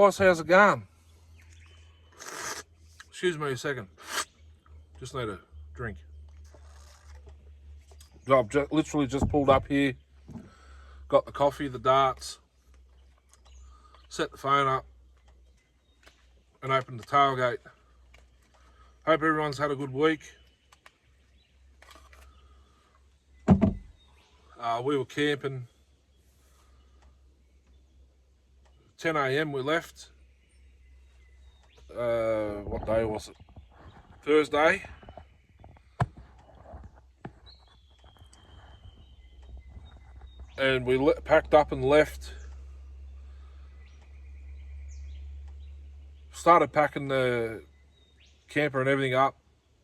guys, how's it going? Excuse me a second. Just need a drink. I've literally just pulled up here. Got the coffee, the darts. Set the phone up. And opened the tailgate. Hope everyone's had a good week. We were camping. 10 a.m. we left. What day was it? Thursday. And we packed up and left. Started packing the camper and everything up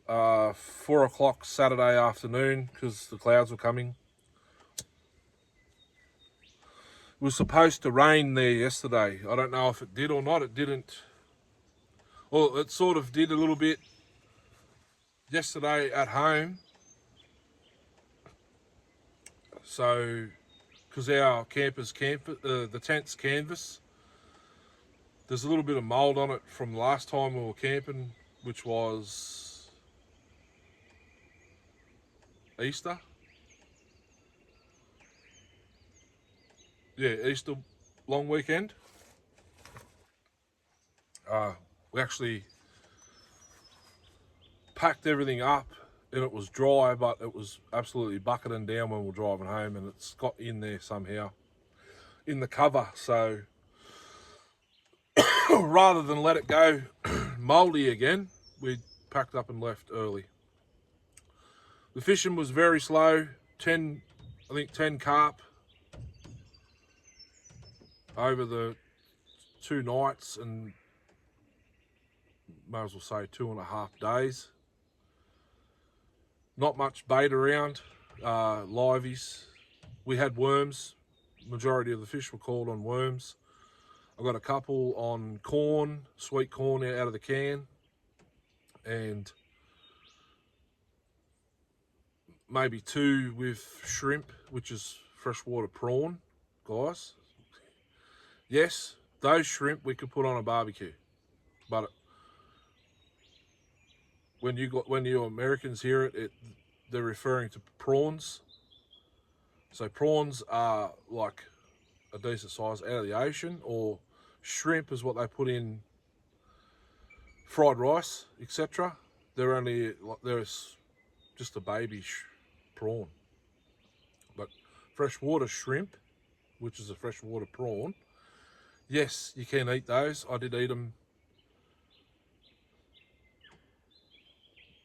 4 o'clock Saturday afternoon because the clouds were coming. It was supposed to rain there yesterday. I don't know if it did or not. It didn't. Well, it sort of did a little bit yesterday at home. So, because our the tent's canvas, there's a little bit of mould on it from the last time we were camping, which was Easter. Yeah, Easter long weekend. We actually packed everything up and it was dry, but it was absolutely bucketing down when we were driving home, and it's got in there somehow in the cover. So rather than let it go mouldy again, we packed up and left early. The fishing was very slow. 10 carp over the 2 nights, and may as well say 2.5 days. Not much bait around, liveys. We had worms. Majority of the fish were caught on worms. I got a couple on corn, sweet corn out of the can, and maybe 2 with shrimp, which is freshwater prawn, guys. Yes, those shrimp we could put on a barbecue, but when you Americans hear it, they're referring to prawns. So prawns are like a decent size out of the ocean, or shrimp is what they put in fried rice, etc. There's just a baby prawn. But freshwater shrimp, which is a freshwater prawn, yes, you can eat those. I did eat them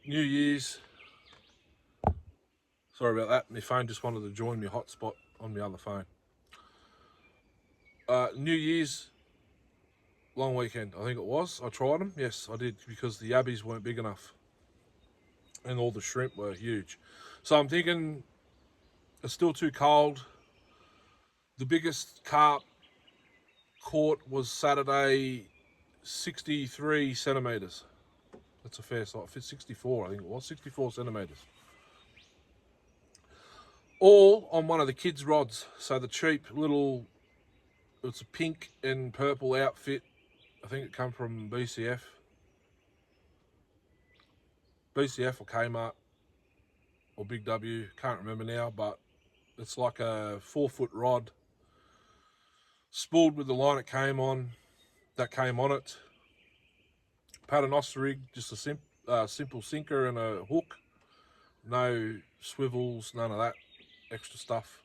New Year's. Sorry about that. My phone just wanted to join my hotspot on my other phone. New Year's long weekend, I think it was. I tried them. Yes, I did, because the yabbies weren't big enough. And all the shrimp were huge. So I'm thinking it's still too cold. The biggest carp caught was Saturday, 63 centimetres. That's a fair size. 64, I think it was. 64 centimetres. All on one of the kids' rods. So the cheap little, it's a pink and purple outfit. I think it come from BCF or Kmart or Big W. Can't remember now, but it's like a 4-foot rod, spooled with the line that came on it. Paternoster rig, just a simple sinker and a hook. No swivels, none of that extra stuff.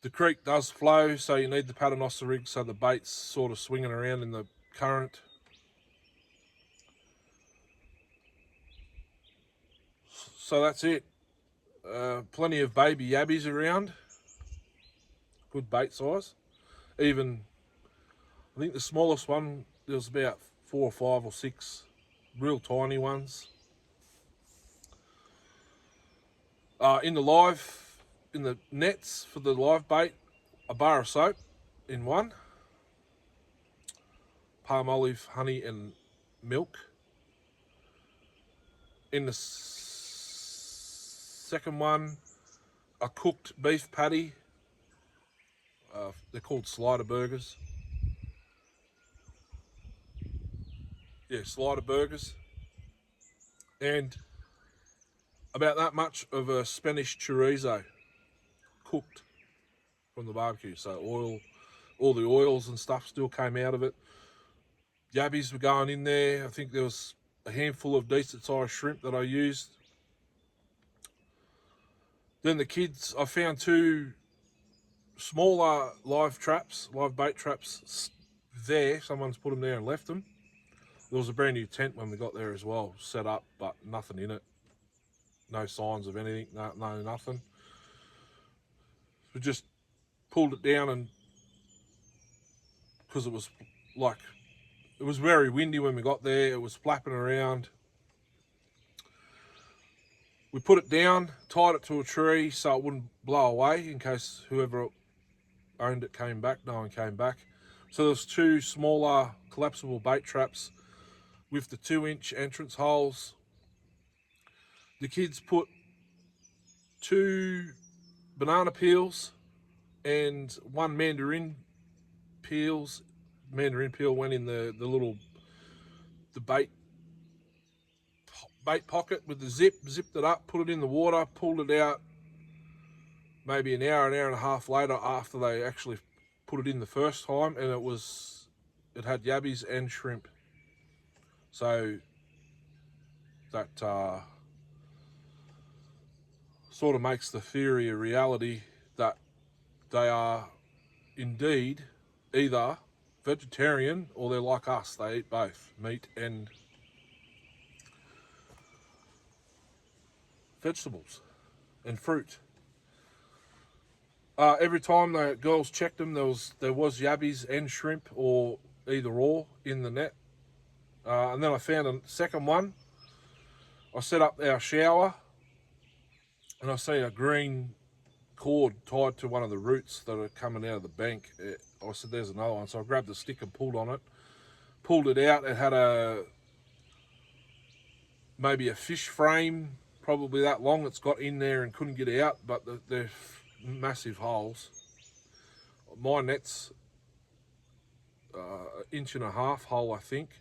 The creek does flow, so you need the paternoster rig so the bait's sort of swinging around in the current. So that's it. Plenty of baby yabbies around. Good bait size. Even, I think the smallest one, there was about 4 or 5 or 6 real tiny ones. In the nets for the live bait, a bar of soap in one, palm olive, honey and milk. In the second one, a cooked beef patty. They're called slider burgers. yeah, slider burgers, and about that much of a Spanish chorizo cooked from the barbecue. So oil, all the oils and stuff still came out of it. Yabbies were going in there. I think there was a handful of decent sized shrimp that I used. Then the kids, I found two smaller live bait traps there. Someone's put them there and left them. There was a brand new tent when we got there as well, set up, but nothing in it. No signs of anything, no nothing. We just pulled it down, and because it was very windy when we got there, it was flapping around. We put it down, tied it to a tree so it wouldn't blow away in case whoever owned it came back. No one came back. So there's two smaller collapsible bait traps with the 2-inch entrance holes. The kids put 2 banana peels and 1 mandarin peel. Mandarin peel went in the bait pocket with the zipped it up, put it in the water, pulled it out maybe an hour and a half later after they actually put it in the first time, and it had yabbies and shrimp. So that sort of makes the theory a reality that they are indeed either vegetarian or they're like us. They eat both meat and vegetables and fruit. Every time the girls checked them, there was yabbies and shrimp or either or in the net. And then I found a second one. I set up our shower and I see a green cord tied to one of the roots that are coming out of the bank. I said, there's another one. So I grabbed the stick and pulled on it. Pulled it out. It had maybe a fish frame, probably that long. It's got in there and couldn't get out, but they're massive holes. My net's 1.5 inch hole, I think,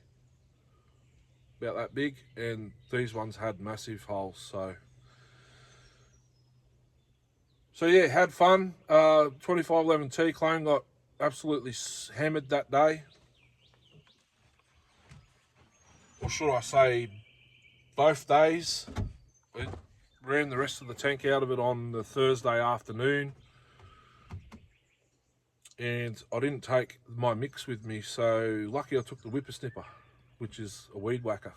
about that big, and these ones had massive holes. So yeah, had fun. 2511 T clone got absolutely hammered that day. Or should I say both days. We ran the rest of the tank out of it on the Thursday afternoon, and I didn't take my mix with me, so lucky I took the whippersnipper, which is a weed whacker.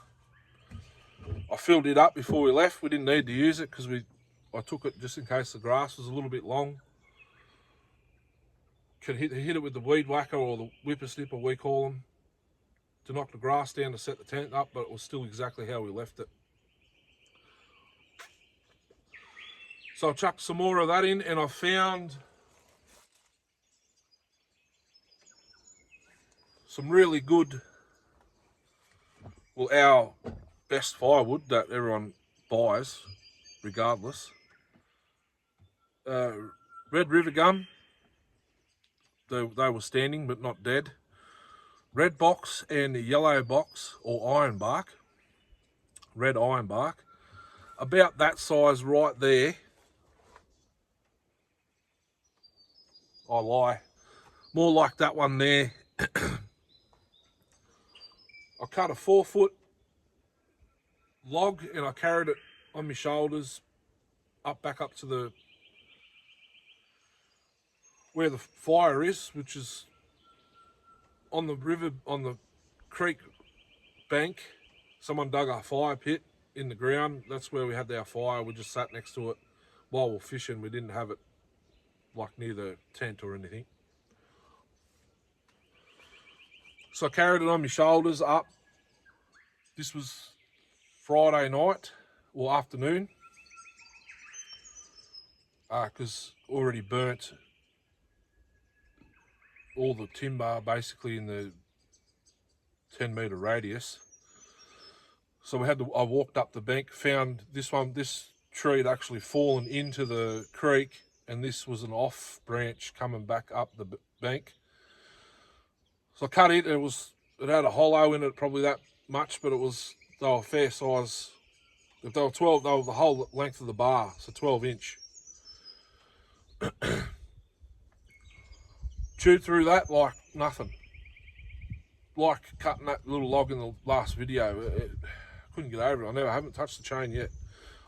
I filled it up before we left. We didn't need to use it because I took it just in case the grass was a little bit long. Could hit it with the weed whacker, or the whippersnipper we call them, to knock the grass down to set the tent up, but it was still exactly how we left it. So I chucked some more of that in, and I found some really good, well, our best firewood that everyone buys regardless. Red River gum. They were standing but not dead. Red box and yellow box, or iron bark. Red iron bark. About that size right there. I lie. More like that one there. I cut a 4-foot log and I carried it on my shoulders back up to where the fire is, which is on the river, on the creek bank. Someone dug a fire pit in the ground. That's where we had our fire. We just sat next to it while we were fishing. We didn't have it like near the tent or anything. So I carried it on my shoulders up. This was Friday night or afternoon, because already burnt all the timber basically in the 10-meter radius. So I walked up the bank, found this tree had actually fallen into the creek, and this was an off branch coming back up the bank. So I cut it. It had a hollow in it, probably that much, but they were fair size. If they were 12, they were the whole length of the bar, so 12-inch. Chewed through that like nothing. Like cutting that little log in the last video. Couldn't get over it. I haven't touched the chain yet.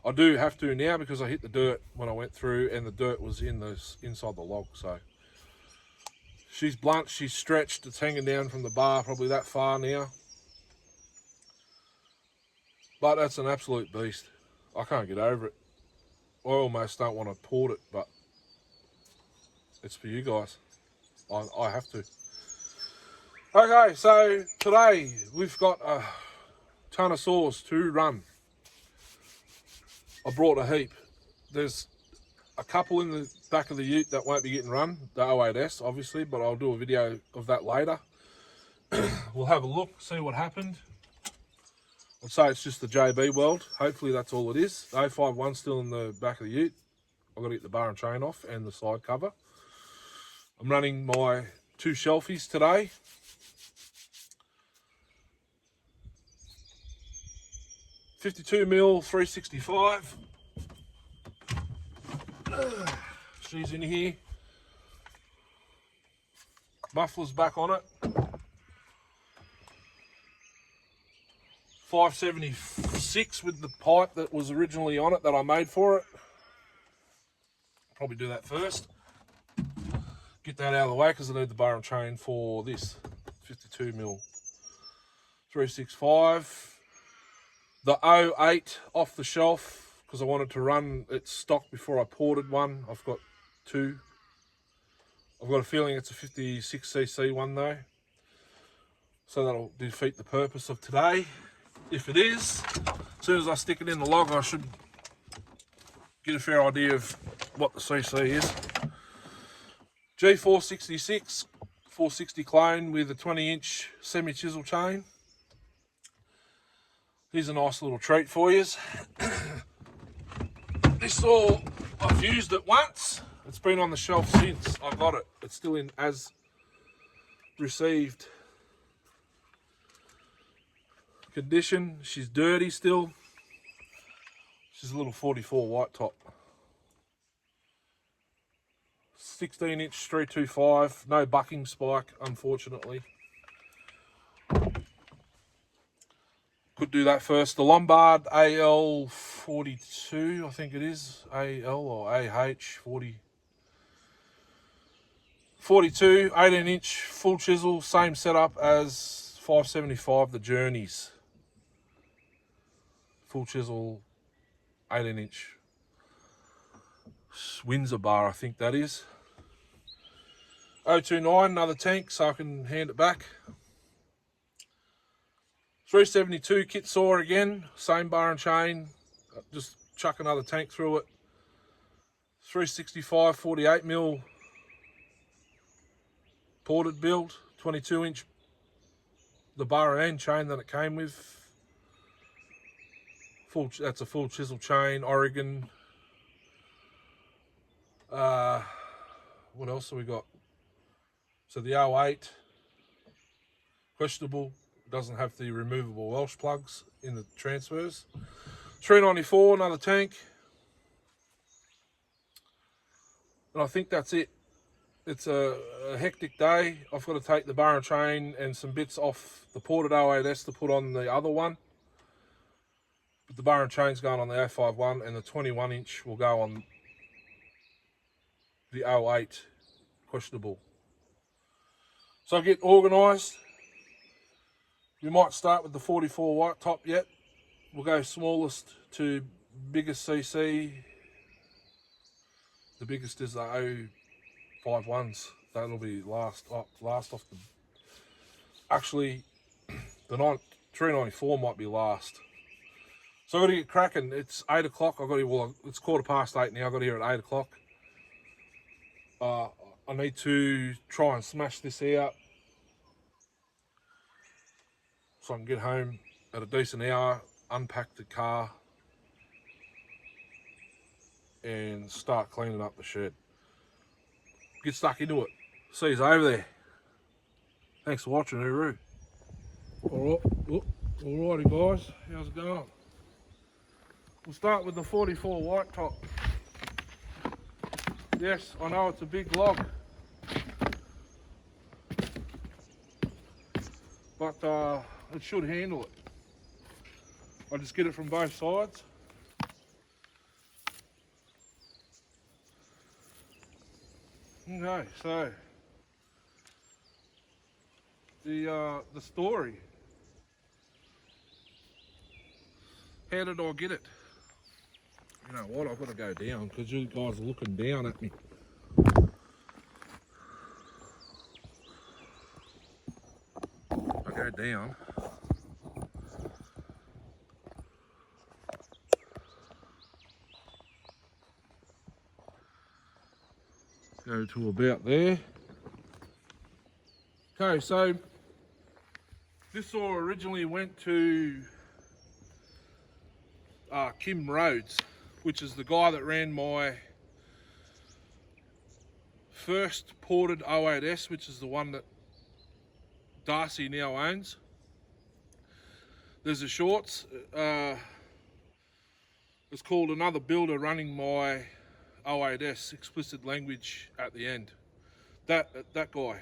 I do have to now because I hit the dirt when I went through, and the dirt was inside the log. So she's blunt, she's stretched, it's hanging down from the bar probably that far now. But that's an absolute beast. I can't get over it. I almost don't want to port it, but it's for you guys. I have to. Okay, so today we've got a ton of saws to run. I brought a heap. There's a couple in the back of the ute that won't be getting run, the 08S obviously, but I'll do a video of that later. We'll have a look, see what happened. I'd say it's just the JB weld. Hopefully that's all it is. The 051's still in the back of the ute. I've got to get the bar and chain off and the side cover. I'm running my 2 shelfies today. .52mm 365. She's in here. Muffler's back on it. 576 with the pipe that was originally on it that I made for it. Probably do that first. Get that out of the way because I need the bar and chain for this 52mm 365. The 08 off the shelf because I wanted to run it stock before I ported one. I've got 2. I've got a feeling it's a 56cc one though. So that'll defeat the purpose of today. If it is, as soon as I stick it in the log, I should get a fair idea of what the CC is. G466, 460 clone with a 20-inch semi-chisel chain. Here's a nice little treat for you. This saw, I've used it once. It's been on the shelf since I got it. It's still in as received condition. She's dirty still. She's a little 44 white top. 16-inch 325. No bucking spike, unfortunately. Could do that first. The Lombard AL42, I think it is. AL or AH 42, 18-inch full chisel, same setup as 575, the Journeys. Full chisel, 18-inch Windsor bar, I think that is. 029, another tank, so I can hand it back. 372 kit saw again, same bar and chain, just chuck another tank through it. 365 48mm ported build, 22-inch the bar and chain that it came with. That's a full chisel chain, Oregon. What else have we got? So the 08, questionable. Doesn't have the removable Welsh plugs in the transfers. 394, another tank. And I think that's it. It's a hectic day. I've got to take the bar and chain and some bits off the ported 08S to put on the other one. But the bar and chain's going on the 051 and the 21-inch will go on the 08 questionable. So I get organised. We might start with the 44 white top yet. We'll go smallest to biggest CC. The biggest is the 051s. That'll be last off the... Actually, the 394 might be last. So I've got to get cracking. It's 8 o'clock. It's 8:15 now. I've got to here at 8 o'clock. I need to try and smash this out so I can get home at a decent hour, unpack the car and start cleaning up the shed. Get stuck into it. See you over there. Thanks for watching, Uru. Alright, Alrighty guys, how's it going? We'll start with the 44 white top. Yes, I know it's a big log, but it should handle it. I just get it from both sides. Okay, so the story. How did I get it? You know what, I've got to go down because you guys are looking down at me. I go down. Go to about there. Okay, so this saw originally went to Kim Rhodes, which is the guy that ran my first ported 08S, which is the one that Darcy now owns. There's a shorts. It's called Another Builder running my 08S, explicit language at the end. That guy.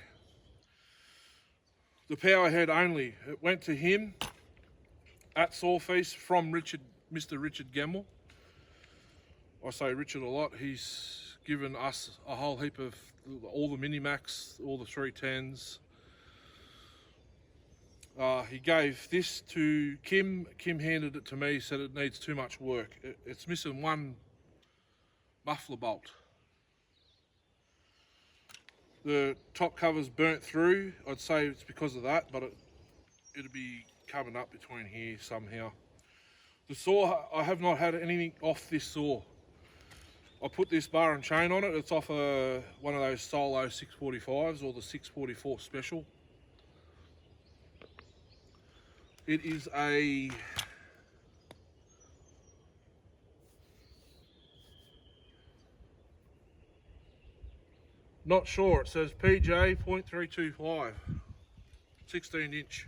The power head only. It went to him at Sawfeast from Mr. Richard Gemmell. I say Richard a lot. He's given us a whole heap of all the Minimax, all the 310s. He gave this to Kim. Kim handed it to me, said it needs too much work. It's missing one muffler bolt. The top cover's burnt through. I'd say it's because of that, but it'll be coming up between here somehow. The saw, I have not had anything off this saw. I put this bar and chain on it. It's off one of those solo 645s or the 644 special. It is a not sure, it says PJ 0.325, 16 inch.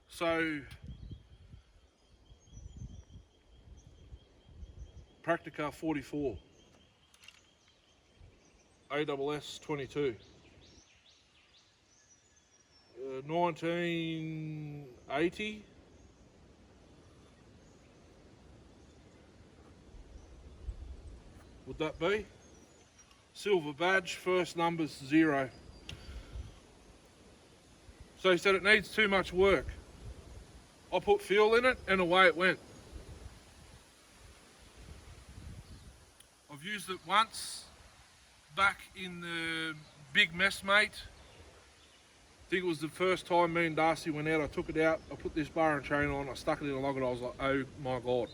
So PRACTICA 44, ASS 22. 1980. Would that be? Silver badge, first number's 0. So he said it needs too much work. I put fuel in it and away it went. I've used it once back in the big messmate. I think it was the first time me and Darcy went out. I took it out, I put this bar and chain on, I stuck it in a log and I was like, oh my God.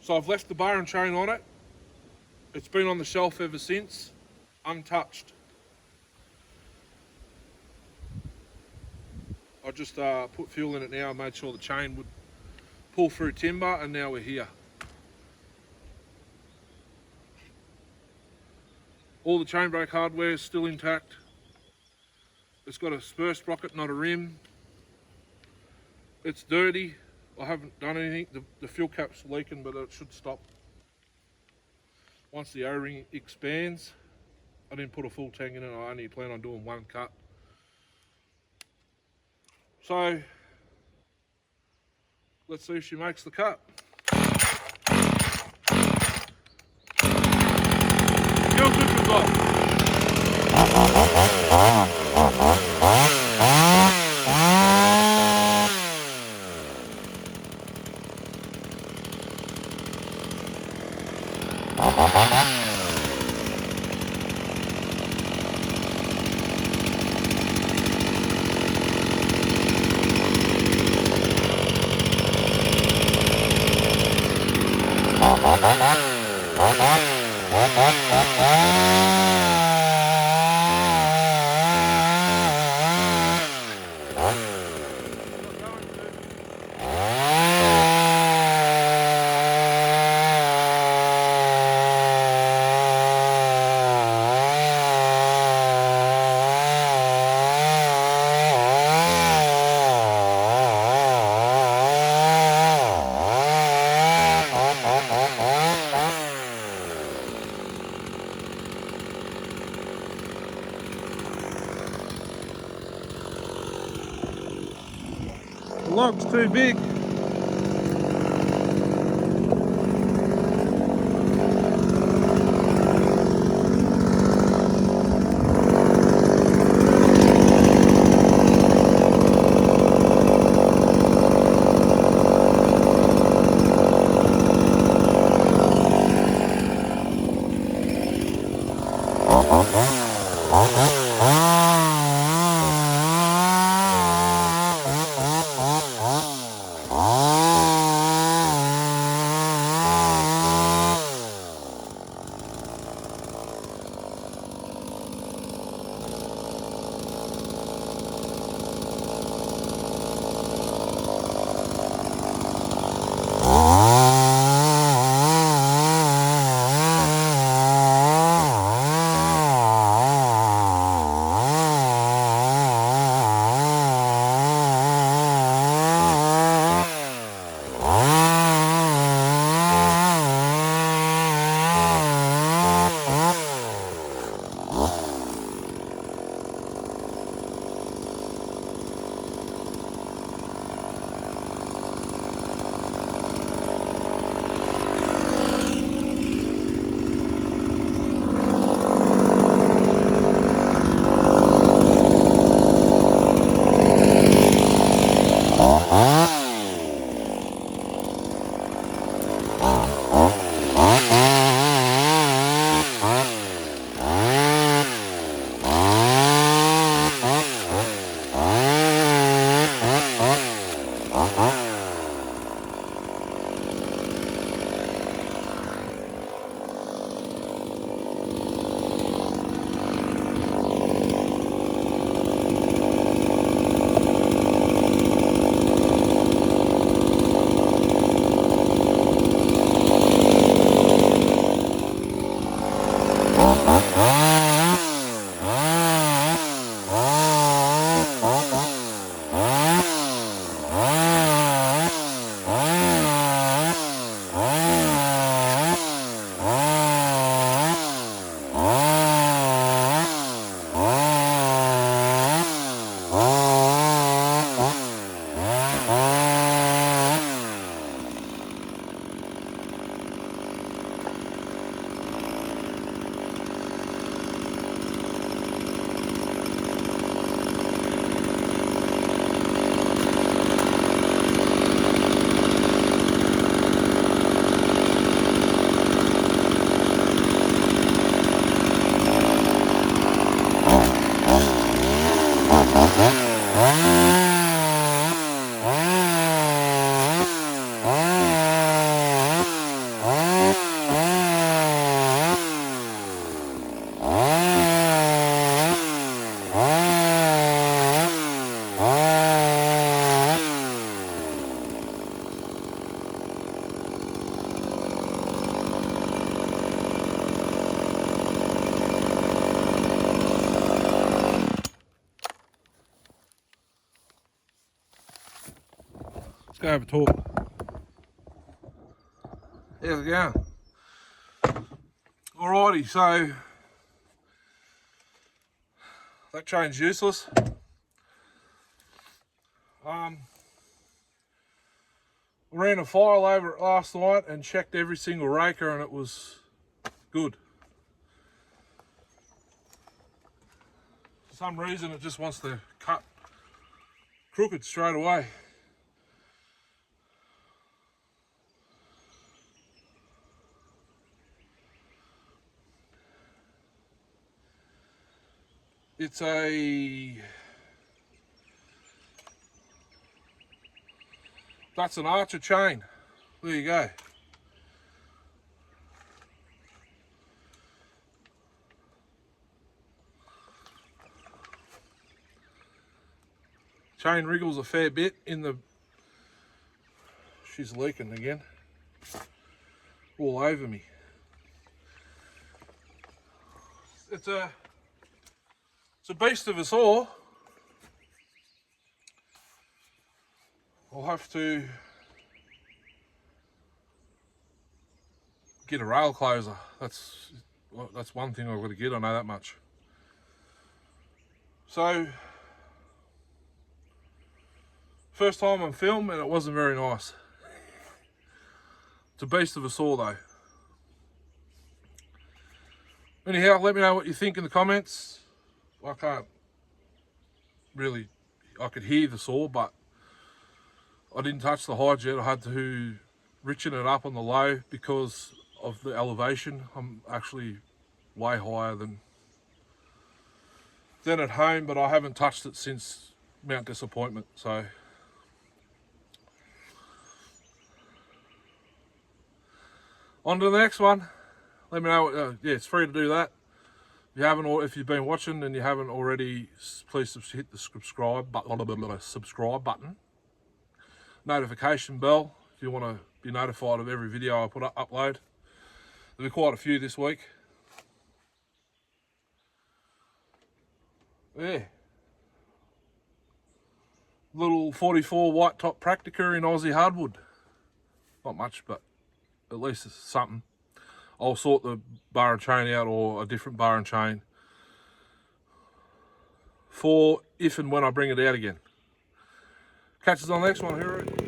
So I've left the bar and chain on it. It's been on the shelf ever since, untouched. I just put fuel in it now and made sure the chain would pull through timber, and now we're here. All the chain brake hardware is still intact. It's got a spur sprocket, not a rim. It's dirty. I haven't done anything. The fuel cap's leaking, but it should stop once the O-ring expands. I didn't put a full tank in it. I only plan on doing one cut. So let's see if she makes the cut. How good we got? log's too big. Go have a talk. How's it going? Alrighty, so that chain's useless. Ran a file over it last night and checked every single raker and it was good. For some reason it just wants to cut crooked straight away. It's that's an Archer chain. There you go. Chain wriggles a fair bit in the, she's leaking again, all over me. It's a beast of a saw. I'll have to get a rail closer. That's one thing I've got to get, I know that much. So First time on film, and it wasn't very nice. It's a beast of a saw though. Anyhow, let me know what you think in the comments. I can't really, I could hear the saw, but I didn't touch the hides yet. I had to richen it up on the low because of the elevation. I'm actually way higher than at home, but I haven't touched it since Mount Disappointment. So on to the next one. Let me know. Yeah, it's free to do that. If you haven't, or if you've been watching and you haven't already, please hit the subscribe button, notification bell if you want to be notified of every video I upload. There'll be quite a few this week. Yeah. Little 44 white top Practica in Aussie hardwood. Not much, but at least it's something. I'll sort the bar and chain out, or a different bar and chain, for if and when I bring it out again. Catch us on the next one, Hero.